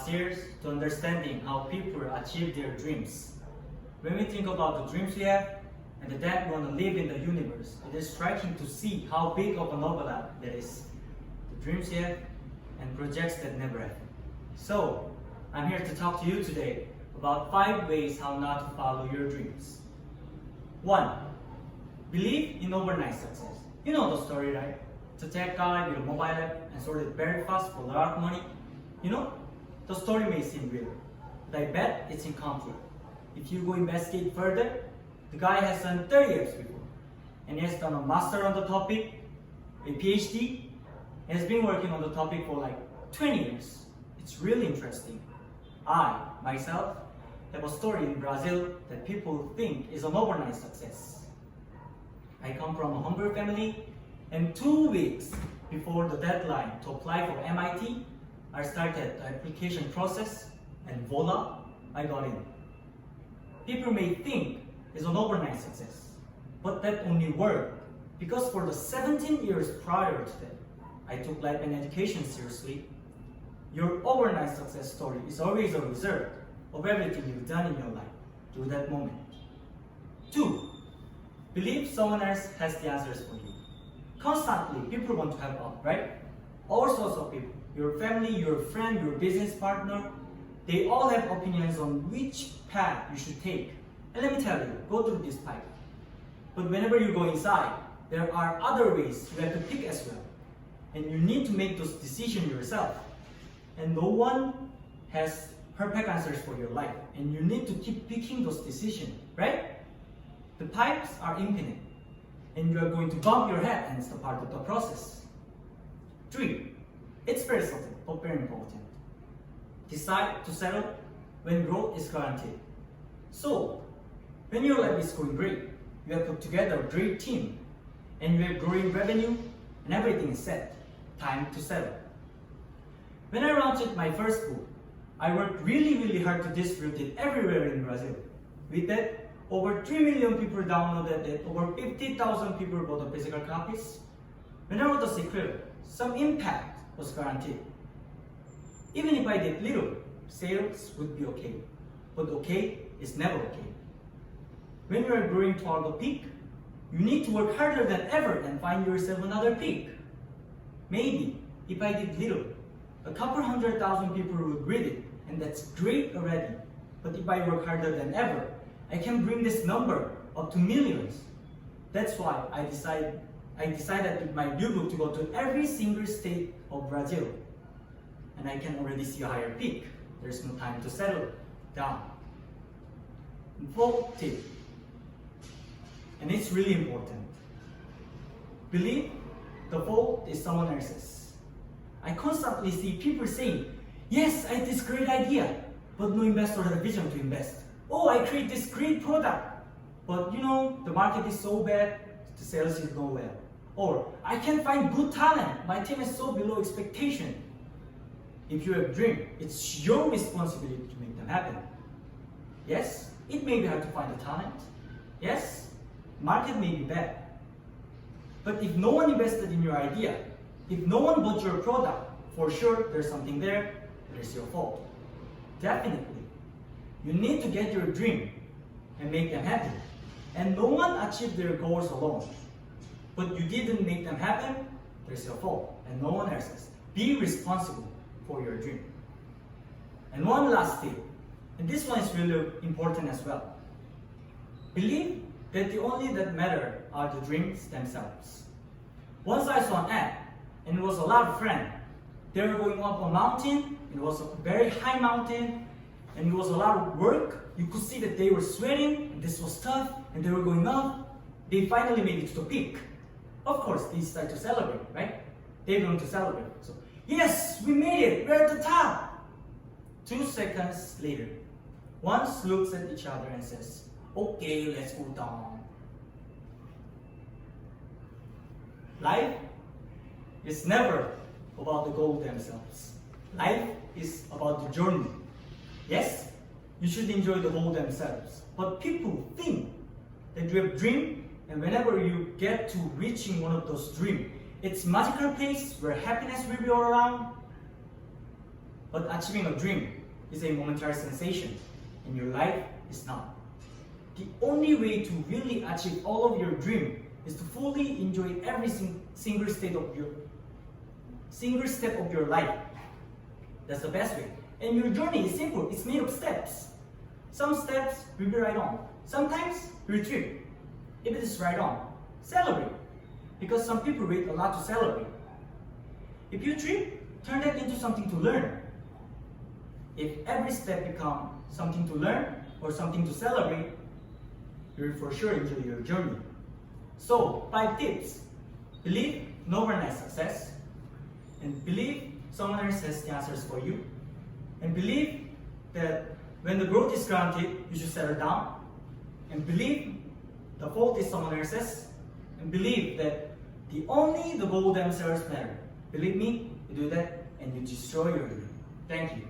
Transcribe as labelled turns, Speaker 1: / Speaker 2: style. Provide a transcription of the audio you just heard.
Speaker 1: years to understanding how people achieve their dreams. When we think about the dreams we have and that we want to live in the universe, it is striking to see how big of an overlap that is. The dreams we have and projects that never happen. So, I'm here to talk to you today about 5 ways how not to follow your dreams. 1. Believe in overnight success. You know the story, right? It's a tech guy with a mobile app and sold it very fast for a lot of money. You know, the story may seem real, but I bet it's incomplete. If you go investigate further, the guy has done 30 years before, and he has done a master on the topic, a PhD, and has been working on the topic for like 20 years. It's really interesting. I, myself, have a story in Brazil that people think is an overnight success. I come from a humble family, and 2 weeks before the deadline to apply for MIT, I started the application process, and voila, I got in. People may think it's an overnight success, but that only worked because for the 17 years prior to that, I took life and education seriously. Your overnight success story is always a result of everything you've done in your life through that moment. 2. Believe someone else has the answers for you. Constantly, people want to help out, right? All sorts of people. Your family, your friend, your business partner, they all have opinions on which path you should take. And let me tell you, go through this pipe. But whenever you go inside, there are other ways you have to pick as well. And you need to make those decisions yourself. And no one has perfect answers for your life. And you need to keep picking those decisions, right? The pipes are infinite. And you are going to bump your head, and it's a part of the process. 3. It's very subtle, but very important. Decide to settle when growth is guaranteed. So, when your life is going great, you have put together a great team, and you have growing revenue, and everything is set. Time to settle. When I launched my first book, I worked really hard to distribute it everywhere in Brazil. With that, over 3 million people downloaded it, over 50,000 people bought the physical copies. When I wrote the secret, some impact was guaranteed. Even if I did little, sales would be okay. But okay is never okay. When you are growing toward the peak, you need to work harder than ever and find yourself another peak. Maybe, if I did little, a couple 100,000 people would read it, and that's great already. But if I work harder than ever, I can bring this number up to millions. That's why I decided with my new book to go to every single state of Brazil. And I can already see a higher peak. There's no time to settle down. 4th tip, and it's really important. Believe the fault is someone else's. I constantly see people saying, yes, I had this great idea, but no investor had a vision to invest. Oh, I create this great product, but you know, the market is so bad, the sales is nowhere. Or, I can't find good talent, my team is so below expectation. If you have a dream, it's your responsibility to make them happen. Yes, it may be hard to find the talent. Yes, market may be bad. But if no one invested in your idea, if no one bought your product, for sure there's something there, there's your fault. Definitely. You need to get your dream and make them happen. And no one achieved their goals alone. But you didn't make them happen, there's your fault, and no one else's. Be responsible for your dream. And one last thing, and this one is really important as well. Believe that the only that matter are the dreams themselves. Once I saw an ad, and it was a lot of friends. They were going up a mountain, it was a very high mountain, and it was a lot of work. You could see that they were sweating, and this was tough, and they were going up. They finally made it to the peak. Of course, they decided to celebrate, right? They're going to celebrate. So, yes, we made it, we're at the top. 2 seconds later, one looks at each other and says, okay, let's go down. Life is never about the goal themselves. Life is about the journey. Yes, you should enjoy the goal themselves. But people think that you have a dream, and whenever you get to reaching one of those dreams, it's a magical place where happiness will be all around. But achieving a dream is a momentary sensation, and your life is not. The only way to really achieve all of your dream is to fully enjoy every single step of your life. That's the best way. And your journey is simple. It's made of steps. Some steps will be right on. Sometimes you'll trip. If it is right on, celebrate. Because some people wait a lot to celebrate. If you trip, turn that into something to learn. If every step becomes something to learn or something to celebrate, you'll for sure enjoy your journey. So, 5 tips. Believe no overnight success. And believe someone else has the answers for you. And believe that when the growth is granted, you should settle down. And believe the fault is someone else's. And believe that only the goal themselves matter. Believe me, you do that and you destroy your dream. Thank you.